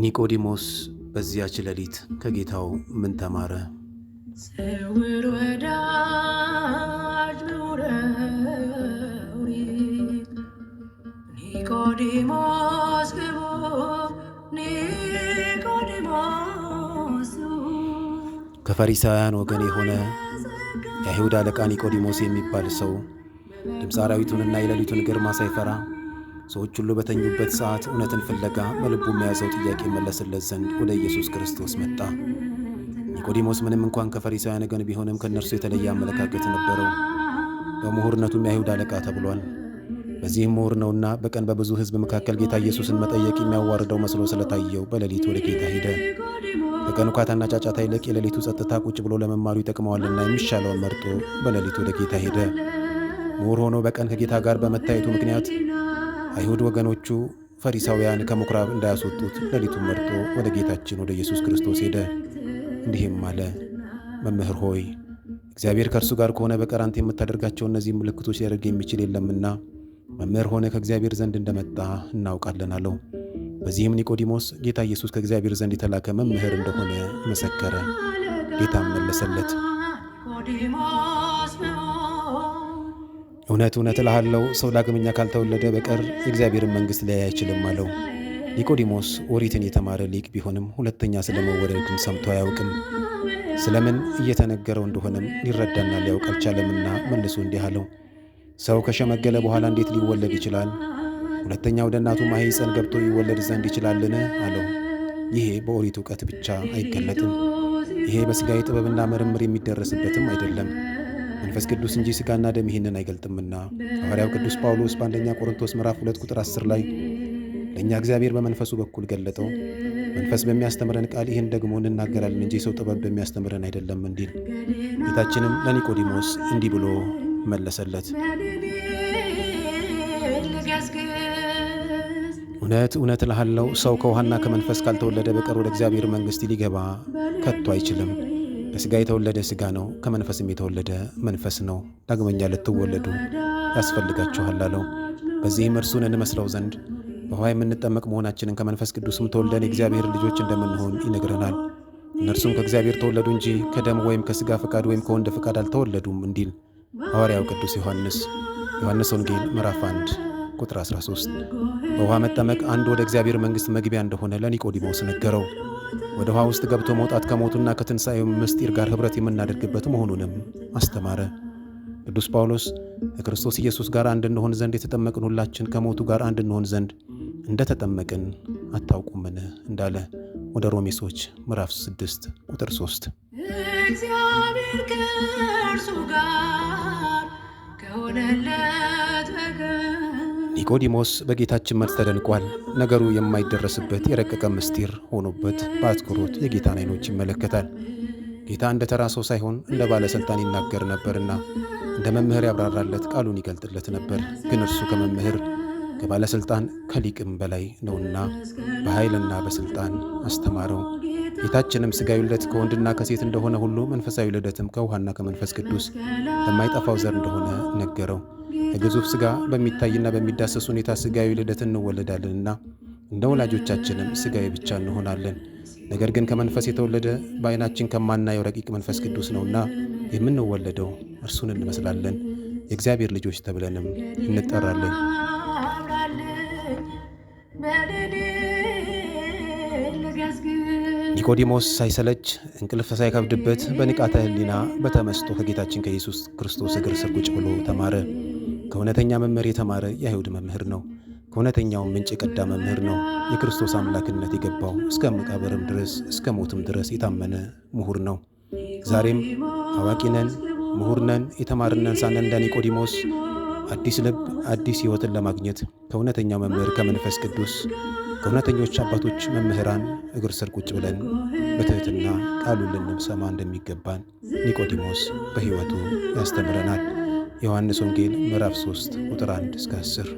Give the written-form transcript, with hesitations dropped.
ኒቆዲሞስ በዚያች ሌሊት ከጌታው ምን ተማረ? ስውር ወዳጅ ኑረውሪት ኒቆዲሞስ ግቡ ኒቆዲሞስ ከፈሪሳውያን ወገን የሆነ የአይሁድ አለቃ ኒቆዲሞስ የሚባል ሰው ድምፀ አራዊቱንና የሌሊቱን ግርማ ሳይፈራ ሰዎች ሁሉ በተኙበት ሰዓት እውነትን ፍለጋ በልቡ የያዘው ጥያቄ መለስለት ዘንድ ወደ ኢየሱስ ክርስቶስ መጣ። ኒቆዲሞስ ምንም እንኳን ከፈሪሳውያን ወገን ቢሆንም ከእነርሱ የተለየ አመለካከት ነበረው። በምሁርነቱም የአይሁድ አለቃ ተብሏል። በዚህም ምሁር ነውና በቀን በብዙ ሕዝብ መካከል ጌታ ኢየሱስን መጠየቅ የሚያዋርደው መስሎ ስለታየው በሌሊት ወደ ጌታ ሄደ። በቀን ውካታና ጫጫታ ይልቅ የሌሊቱ ጸጥታ ቁጭ ብሎ ለመማሩ ይጠቅመዋልና የሚሻለውን መርጦ በሌሊት ወደ ጌታ ሄደ። ምሁር ሆኖ በቀን ከጌታ ጋር በመታየቱ ምክንያት አይሁድ ወገኖቹ ፈሪሳውያን ከምኵራብ እንዳያስወጡት ሌሊቱን መርጦ ወደ ጌታችን ወደ ኢየሱስ ክርስቶስ ሄደ። እንዲህም አለ፣ መምህር ሆይ እግዚአብሔር ከእርሱ ጋር ከሆነ በቀር አንተ የምታደርጋቸው እነዚህ ምልክቶች ሊያደርግ የሚችል የለምና መምህር ሆነ ከእግዚአብሔር ዘንድ እንደመጣ እናውቃለን አለው። በዚህም ኒቆዲሞስ ጌታ ኢየሱስ ከእግዚአብሔር ዘንድ የተላከ መምህር እንደሆነ መሰከረ። ጌታም መለሰለት፣ እውነት እውነት እልሃለሁ ሰው ዳግመኛ ካልተወለደ በቀር የእግዚአብሔርን መንግሥት ሊያይ አይችልም አለው። ኒቆዲሞስ ኦሪትን የተማረ ሊቅ ቢሆንም ሁለተኛ ስለ መወለድን ሰምቶ አያውቅም። ስለምን እየተነገረው እንደሆነም ሊረዳና ሊያውቅ አልቻለምና መልሶ እንዲህ አለው፣ ሰው ከሸመገለ በኋላ እንዴት ሊወለድ ይችላል? ሁለተኛ ወደ እናቱ ማኅፀን ገብቶ ይወለድ ዘንድ ይችላልን? አለው። ይሄ በኦሪት እውቀት ብቻ አይገለጥም። ይሄ በሥጋዊ ጥበብና ምርምር የሚደረስበትም አይደለም። መንፈስ ቅዱስ እንጂ ሥጋና ደም ይህንን አይገልጥምና ሐዋርያው ቅዱስ ጳውሎስ በአንደኛ ቆሮንቶስ ምዕራፍ 2 ቁጥር 10 ላይ ለእኛ እግዚአብሔር በመንፈሱ በኩል ገለጠው፣ መንፈስ በሚያስተምረን ቃል ይህን ደግሞ እንናገራለን እንጂ ሰው ጥበብ በሚያስተምረን አይደለም እንዲል። ጌታችንም ለኒቆዲሞስ እንዲህ ብሎ መለሰለት፣ እውነት እውነት እልሃለሁ ሰው ከውሃና ከመንፈስ ካልተወለደ በቀር ወደ እግዚአብሔር መንግሥት ሊገባ ከቶ አይችልም። ከሥጋ የተወለደ ሥጋ ነው፣ ከመንፈስም የተወለደ መንፈስ ነው። ዳግመኛ ልትወለዱ ያስፈልጋችኋል አለው። በዚህም እርሱን እንመስለው ዘንድ በውኃ የምንጠመቅ መሆናችንን ከመንፈስ ቅዱስም ተወልደን የእግዚአብሔር ልጆች እንደምንሆን ይነግረናል። እነርሱም ከእግዚአብሔር ተወለዱ እንጂ ከደም ወይም ከሥጋ ፈቃድ ወይም ከወንድ ፈቃድ አልተወለዱም እንዲል ሐዋርያው ቅዱስ ዮሐንስ ወንጌል ምዕራፍ 1 ቁጥር 13። በውኃ መጠመቅ አንዱ ወደ እግዚአብሔር መንግሥት መግቢያ እንደሆነ ለኒቆዲሞስ ነገረው። ወደ ውኃ ውስጥ ገብቶ መውጣት ከሞቱና ከትንሣኤው ምስጢር ጋር ኅብረት የምናደርግበት መሆኑንም አስተማረ። ቅዱስ ጳውሎስ ከክርስቶስ ኢየሱስ ጋር አንድ እንሆን ዘንድ የተጠመቅን ሁላችን ከሞቱ ጋር አንድ እንሆን ዘንድ እንደተጠመቅን አታውቁምን እንዳለ ወደ ሮሜ ሰዎች ምዕራፍ 6 ቁጥር 3። እግዚአብሔር ከእርሱ ጋር ከሆነለት በቀር ኒቆዲሞስ በጌታችን መልስ ተደንቋል። ነገሩ የማይደረስበት የረቀቀ ምስጢር ሆኖበት በአትኩሮት የጌታን ዓይኖች ይመለከታል። ጌታ እንደ ተራ ሰው ሳይሆን እንደ ባለሥልጣን ይናገር ነበርና እንደ መምህር ያብራራለት፣ ቃሉን ይገልጥለት ነበር። ግን እርሱ ከመምህር ከባለሥልጣን ከሊቅም በላይ ነውና በኃይልና በሥልጣን አስተማረው። ጌታችንም ሥጋዊ ልደት ከወንድና ከሴት እንደሆነ ሁሉ መንፈሳዊ ልደትም ከውኃና ከመንፈስ ቅዱስ በማይጠፋው ዘር እንደሆነ ነገረው። ከግዙፍ ሥጋ በሚታይና በሚዳሰስ ሁኔታ ሥጋዊ ልደት እንወለዳለንና እንደ ወላጆቻችንም ሥጋዊ ብቻ እንሆናለን። ነገር ግን ከመንፈስ የተወለደ በዓይናችን ከማናየው ረቂቅ መንፈስ ቅዱስ ነውና የምንወለደው እርሱን እንመስላለን፣ የእግዚአብሔር ልጆች ተብለንም እንጠራለን። ኒቆዲሞስ ሳይሰለች እንቅልፍ ሳይከብድበት በንቃተ ሕሊና በተመስጦ ከጌታችን ከኢየሱስ ክርስቶስ እግር ስር ቁጭ ብሎ ተማረ። ከእውነተኛ መምህር የተማረ የአይሁድ መምህር ነው። ከእውነተኛውም ምንጭ የቀዳ መምህር ነው። የክርስቶስ አምላክነት የገባው እስከ መቃብርም ድረስ እስከ ሞትም ድረስ የታመነ ምሁር ነው። ዛሬም አዋቂ ነን፣ ምሁር ነን፣ የተማርነን ሳነን እንደ ኒቆዲሞስ አዲስ ልብ አዲስ ሕይወትን ለማግኘት ከእውነተኛው መምህር ከመንፈስ ቅዱስ ከእውነተኞች አባቶች መምህራን እግር ስር ቁጭ ብለን በትሕትና ቃሉን ልንሰማ እንደሚገባን ኒቆዲሞስ በሕይወቱ ያስተምረናል። ዮሐንስ ወንጌል ምዕራፍ 3 ቁጥር 1 እስከ 10